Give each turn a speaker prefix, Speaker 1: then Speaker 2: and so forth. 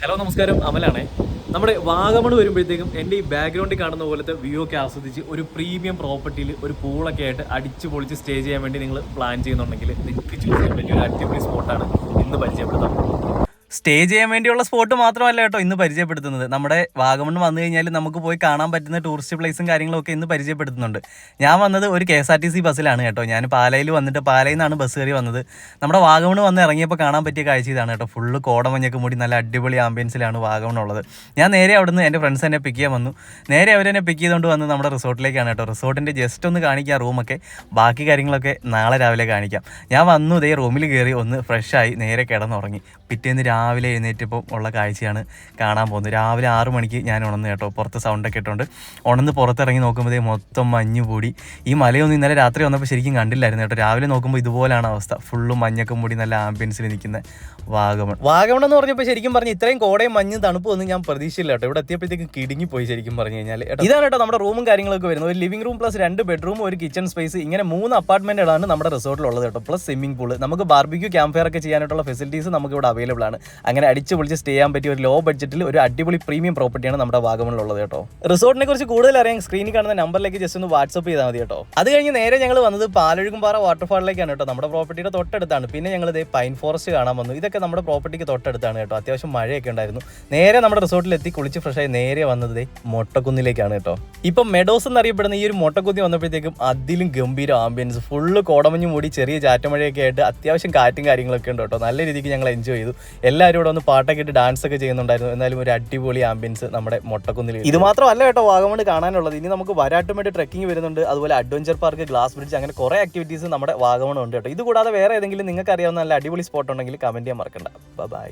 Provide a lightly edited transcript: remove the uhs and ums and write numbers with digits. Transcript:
Speaker 1: Hello നമസ്കാരം, അമലാണേ. നമ്മുടെ വാഗമൺ വരുമ്പോഴത്തേക്കും എൻ്റെ ഈ ബാക്ക്ഗ്രൗണ്ടിൽ കാണുന്ന പോലത്തെ വ്യൂ ഒക്കെ ആസ്വദിച്ച് ഒരു പ്രീമിയം പ്രോപ്പർട്ടിയിൽ ഒരു പൂളൊക്കെ ആയിട്ട് അടിച്ച് പൊളിച്ച് സ്റ്റേ ചെയ്യാൻ വേണ്ടി നിങ്ങൾ പ്ലാൻ ചെയ്യുന്നുണ്ടെങ്കിൽ നിങ്ങൾക്ക് ചൂസ് ചെയ്യാൻ പറ്റിയ ഒരു അടിപൊളി സ്പോട്ടാണ് ഇന്ന് പരിചയപ്പെടുത്താം. സ്റ്റേ ചെയ്യാൻ വേണ്ടിയുള്ള സ്പോട്ട് മാത്രമല്ല കേട്ടോ ഇന്ന് പരിചയപ്പെടുത്തുന്നത്. നമ്മുടെ വാഗമൺ വന്നു കഴിഞ്ഞാൽ നമുക്ക് പോയി കാണാൻ പറ്റുന്ന ടൂറിസ്റ്റ് പ്ലേസും കാര്യങ്ങളൊക്കെ ഇന്ന് പരിചയപ്പെടുത്തുന്നുണ്ട്. ഞാൻ വന്നത് ഒരു KSRTC ബസ്സിലാണ് കേട്ടോ. ഞാൻ പാലയിൽ വന്നിട്ട് പാലയിൽ നിന്നാണ് ബസ് കയറി വന്നത്. നമ്മുടെ വാഗമൺ വന്ന് ഇറങ്ങിയപ്പോൾ കാണാൻ പറ്റിയ കാഴ്ച ഇതാണ് കേട്ടോ. ഫുള്ള് കോടമഞ്ഞൊക്കെ മൂടി നല്ല അടിപൊളി ആംബിയൻസിലാണ് വാഗമൺ ഉള്ളത്. ഞാൻ നേരെ അവിടുന്ന് എൻ്റെ ഫ്രണ്ട്സ് എന്നെ പിക്ക് ചെയ്യാൻ വന്നു. നേരെ അവരെന്നെ പിക്ക് ചെയ്തുകൊണ്ട് വന്ന് നമ്മുടെ റിസോർട്ടിലേക്കാണ് കേട്ടോ. റിസോർട്ടിൻ്റെ ജസ്റ്റ് ഒന്ന് കാണിക്കാം റൂമൊക്കെ, ബാക്കി കാര്യങ്ങളൊക്കെ നാളെ രാവിലെ കാണിക്കാം. ഞാൻ വന്നു ഇതേ റൂമിൽ കയറി ഒന്ന് ഫ്രഷായി നേരെ കിടന്നുറങ്ങി. പിറ്റേന്ന് രാവിലെ എഴുന്നേറ്റപ്പോൾ ഉള്ള കാഴ്ചയാണ് കാണാൻ പോകുന്നത്. രാവിലെ 6 മണിക്ക് ഞാൻ ഉണർന്നു കേട്ടോ. പുറത്ത് സൗണ്ടൊക്കെ ഇട്ടുകൊണ്ട് ഉണർന്ന് പുറത്തിറങ്ങി നോക്കുമ്പോഴേ മൊത്തം മഞ്ഞ് മൂടി. ഈ മലയൊന്നും ഇന്നലെ രാത്രി വന്നപ്പോൾ ശരിക്കും കണ്ടില്ലായിരുന്നു കേട്ടോ. രാവിലെ നോക്കുമ്പോൾ ഇതുപോലെയാണ് അവസ്ഥ. ഫുള്ളും മഞ്ഞൊക്കെ മൂടി നല്ല ആംബിയൻസിൽ നിൽക്കുന്ന വാഗമൺ. വാഗമൺ എന്ന് പറഞ്ഞപ്പോൾ ശരിക്കും പറഞ്ഞ് ഇത്രയും കോടയും മഞ്ഞ് തണുപ്പൊന്നും ഞാൻ പ്രതീക്ഷിച്ചില്ല കേട്ടോ. ഇവിടെ എത്തിയപ്പോഴത്തേക്ക് കിടുങ്ങിപ്പോയി ശരിക്കും പറഞ്ഞു കഴിഞ്ഞാൽ. ഇതാണ് കേട്ടോ നമ്മുടെ റൂമും കാര്യങ്ങളൊക്കെ വരുന്നത്. ഒരു ലിവിംഗ് റൂം പ്ലസ് 2 ബെഡ്റൂം, ഒരു കിച്ചൺ സ്പേസ്, ഇങ്ങനെ 3 അപ്പാർട്ട്മെന്റുകളാണ് നമ്മുടെ റിസോർട്ടിലുള്ളത് കേട്ടോ. Plus swimming pool. നമുക്ക് ബാർബിക്യൂ ക്യാമ്പ് ഫയർ ഒക്കെ ചെയ്യാനായിട്ടുള്ള ഫെസിലിറ്റീസ് നമുക്ക് ഇവിടെ അവൈലബിൾ ആണ്. അങ്ങനെ അടിച്ച് പൊളിച്ച് സ്റ്റേ ചെയ്യാൻ പറ്റിയ ഒരു ലോ ബഡ്ജറ്റിൽ ഒരു അടിപൊളി പ്രീമിയം പ്രോപ്പർട്ടിയാണ് നമ്മുടെ വാഗമണിലുള്ളത് കേട്ടോ. റിസോർട്ടിനെ കുറിച്ച് കൂടുതൽ അറിയാൻ സ്ക്രീനിൽ കാണുന്ന നമ്പറിലേക്ക് ജസ്റ്റ് ഒന്ന് വാട്സ്ആപ്പ് ചെയ്താൽ മതി കേട്ടോ. അത് കഴിഞ്ഞ് നേരെ ഞങ്ങൾ വന്നത് പാലൊഴുകുംപാറ വാട്ടർഫാളിലേക്കാണ് കേട്ടോ. നമ്മുടെ പ്രോപ്പർട്ടിയുടെ തൊട്ടടുത്താണ്. പിന്നെ ഞങ്ങൾ ഇതേ പൈൻ ഫോറസ്റ്റ് കാണാൻ വന്നു. ഇതൊക്കെ നമ്മുടെ പ്രോപ്പർട്ടിക്ക് തൊട്ടടുത്താണ് കേട്ടോ. അത്യാവശ്യം മഴയൊക്കെ ഉണ്ടായിരുന്നു. നേരെ നമ്മുടെ റിസോർട്ടിലെത്തി കുളിച്ച് ഫ്രഷായി നേരെ വന്നത് മൊട്ടക്കുന്നിലേക്കാണ് കേട്ടോ. ഇപ്പം മെഡോസ് എന്നറിയപ്പെടുന്ന ഈ ഒരു മൊട്ടക്കുന്നി വന്നപ്പോഴത്തേക്കും അതിലും ഗംഭീര ആംബിയൻസ്, ഫുള്ള് കോടമഞ്ഞ് മൂടി ചെറിയ ചാറ്റമഴയൊക്കെ ആയിട്ട് അത്യാവശ്യം കാറ്റും കാര്യങ്ങളൊക്കെ ഉണ്ട് കേട്ടോ. നല്ല രീതിക്ക് ഞങ്ങൾ എൻജോയ് ചെയ്തു. എല്ലാവരും ഇവിടെ ഒന്ന് പാട്ടൊക്കെ ഇട്ട് ഡാൻസ് ഒക്കെ ചെയ്യുന്നുണ്ടായിരുന്നു. എന്നാലും ഒരു അടിപൊളി ആംബിയൻസ് നമ്മുടെ മൊട്ടക്കുന്നിൽ. ഇത് മാത്രമല്ല കേട്ടോ വാഗമൺ കാണാനുള്ളത്. ഇനി നമുക്ക് വരാട്ടുമായിട്ട് ട്രെക്കിംഗ് വരുന്നുണ്ട്. അതുപോലെ അഡ്വഞ്ചർ പാർക്ക്, ഗ്ലാസ് ബ്രിഡ്ജ്, അങ്ങനെ കുറേ ആക്ടിവിറ്റീസ് നമ്മുടെ വാഗമൺ ഉണ്ട് കേട്ടോ. ഇത് കൂടാതെ വേറെ ഏതെങ്കിലും നിങ്ങൾക്ക് അറിയാവുന്ന നല്ല അടിപൊളി സ്പോട്ട് ഉണ്ടെങ്കിൽ കമന്റ് ചെയ്യാൻ മറക്കണ്ട. ബൈ.